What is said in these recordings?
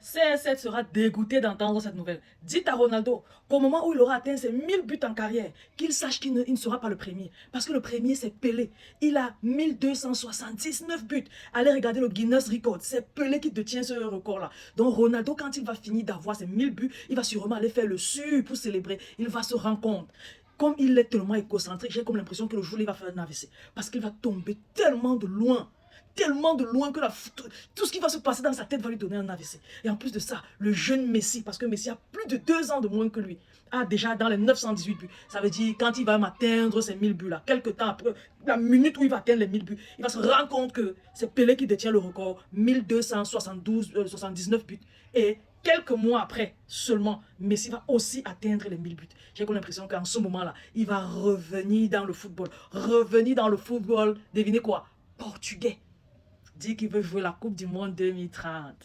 CR7 sera dégoûté d'entendre cette nouvelle. Dites à Ronaldo qu'au moment où il aura atteint ses 1000 buts en carrière, qu'il sache qu'il ne sera pas le premier. Parce que le premier, c'est Pelé. Il a 1279 buts. Allez regarder le Guinness Record. C'est Pelé qui détient ce record-là. Donc Ronaldo, quand il va finir d'avoir ses 1000 buts, il va sûrement aller faire le su pour célébrer. Il va se rendre compte. Comme il est tellement égocentrique, j'ai comme l'impression que le jour où il va faire un AVC. Parce qu'il va tomber tellement de loin. Tellement de loin que tout ce qui va se passer dans sa tête va lui donner un AVC. Et en plus de ça, le jeune Messi, parce que Messi a plus de 2 ans de moins que lui, a déjà dans les 918 buts. Ça veut dire quand il va atteindre ses 1000 buts là, quelques temps après, la minute où il va atteindre les 1000 buts, il va se rendre compte que c'est Pelé qui détient le record, 1279 buts. Et quelques mois après seulement, Messi va aussi atteindre les 1000 buts. J'ai comme l'impression qu'en ce moment-là, il va revenir dans le football. Revenir dans le football, devinez quoi? Portugais. Dit qu'il veut jouer la Coupe du Monde 2030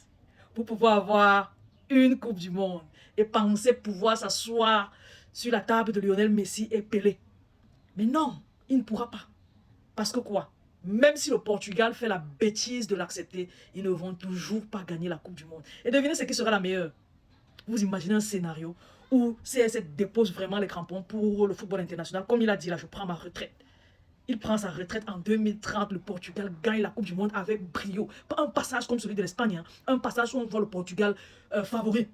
pour pouvoir avoir une Coupe du Monde et penser pouvoir s'asseoir sur la table de Lionel Messi et Pelé. Mais non, il ne pourra pas. Parce que quoi? Même si le Portugal fait la bêtise de l'accepter, ils ne vont toujours pas gagner la Coupe du Monde. Et devinez ce qui sera la meilleure. Vous imaginez un scénario où CR7 dépose vraiment les crampons pour le football international. Comme il a dit là, je prends ma retraite. Il prend sa retraite en 2030, le Portugal gagne la Coupe du Monde avec brio. Pas un passage comme celui de l'Espagne, hein. Un passage où on voit le Portugal favori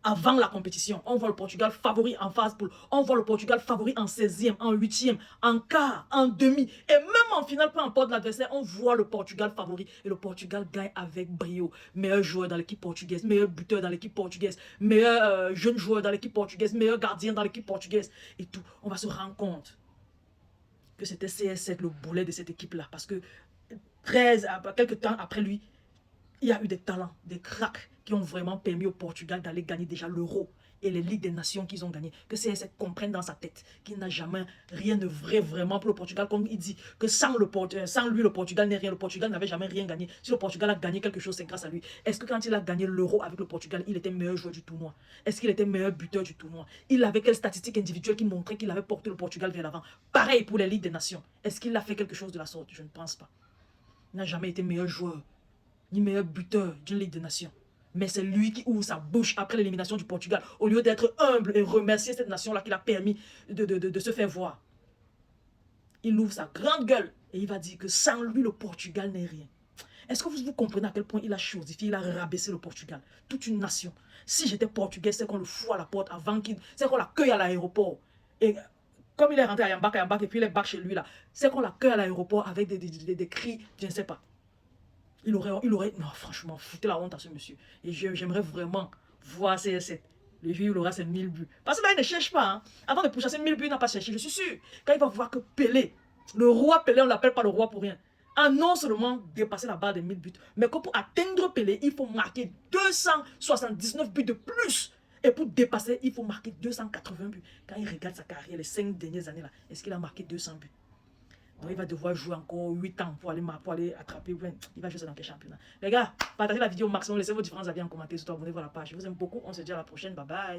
avant la compétition. On voit le Portugal favori en phase poule. On voit le Portugal favori en 16e, en 8e, en quart, en demi. Et même en finale, peu importe l'adversaire, on voit le Portugal favori. Et le Portugal gagne avec brio. Meilleur joueur dans l'équipe portugaise, meilleur buteur dans l'équipe portugaise, meilleur jeune joueur dans l'équipe portugaise, meilleur gardien dans l'équipe portugaise. Et tout, on va se rendre compte que c'était CR7 le boulet de cette équipe-là. Parce que quelques temps après lui, il y a eu des talents, des cracks qui ont vraiment permis au Portugal d'aller gagner déjà l'Euro et les Ligues des Nations qu'ils ont gagné. Que CR7 comprenne dans sa tête qu'il n'a jamais rien de vrai vraiment pour le Portugal. Comme il dit que sans lui, le Portugal n'est rien. Le Portugal n'avait jamais rien gagné. Si le Portugal a gagné quelque chose, c'est grâce à lui. Est-ce que quand il a gagné l'Euro avec le Portugal, il était meilleur joueur du tournoi? Est-ce qu'il était meilleur buteur du tournoi? Il avait quelles statistiques individuelles qui montraient qu'il avait porté le Portugal vers l'avant? Pareil pour les Ligues des Nations. Est-ce qu'il a fait quelque chose de la sorte? Je ne pense pas. Il n'a jamais été meilleur joueur ni meilleur buteur d'une Ligue des Nations. Mais c'est lui qui ouvre sa bouche après l'élimination du Portugal, au lieu d'être humble et remercier cette nation-là qui l'a permis de se faire voir. Il ouvre sa grande gueule et il va dire que sans lui, le Portugal n'est rien. Est-ce que vous comprenez à quel point il a chosifié, il a rabaissé le Portugal? Toute une nation. Si j'étais portugais, c'est qu'on le fout à la porte avant c'est qu'on l'accueille à l'aéroport. Et comme il est rentré à Yambak et puis il est back chez lui là, c'est qu'on l'accueille à l'aéroport avec des cris, je ne sais pas. Il aurait, non franchement, foutez la honte à ce monsieur. Et j'aimerais vraiment voir CR7. Le jour où il aura ses 1000 buts. Parce que là, il ne cherche pas. Hein. Avant de pousser ses 1000 buts, il n'a pas cherché. Je suis sûr. Quand il va voir que Pelé, le roi Pelé, on ne l'appelle pas le roi pour rien, a non seulement dépassé la barre des 1000 buts, mais que pour atteindre Pelé, il faut marquer 279 buts de plus. Et pour dépasser, il faut marquer 280 buts. Quand il regarde sa carrière, les 5 dernières années là, est-ce qu'il a marqué 200 buts? Donc il va devoir jouer encore 8 ans pour aller attraper. Il va jouer ça dans quel championnat? Les gars, partagez la vidéo au maximum, laissez vos différents avis en commentaire, surtout abonnez-vous à la page. Je vous aime beaucoup, on se dit à la prochaine, bye bye.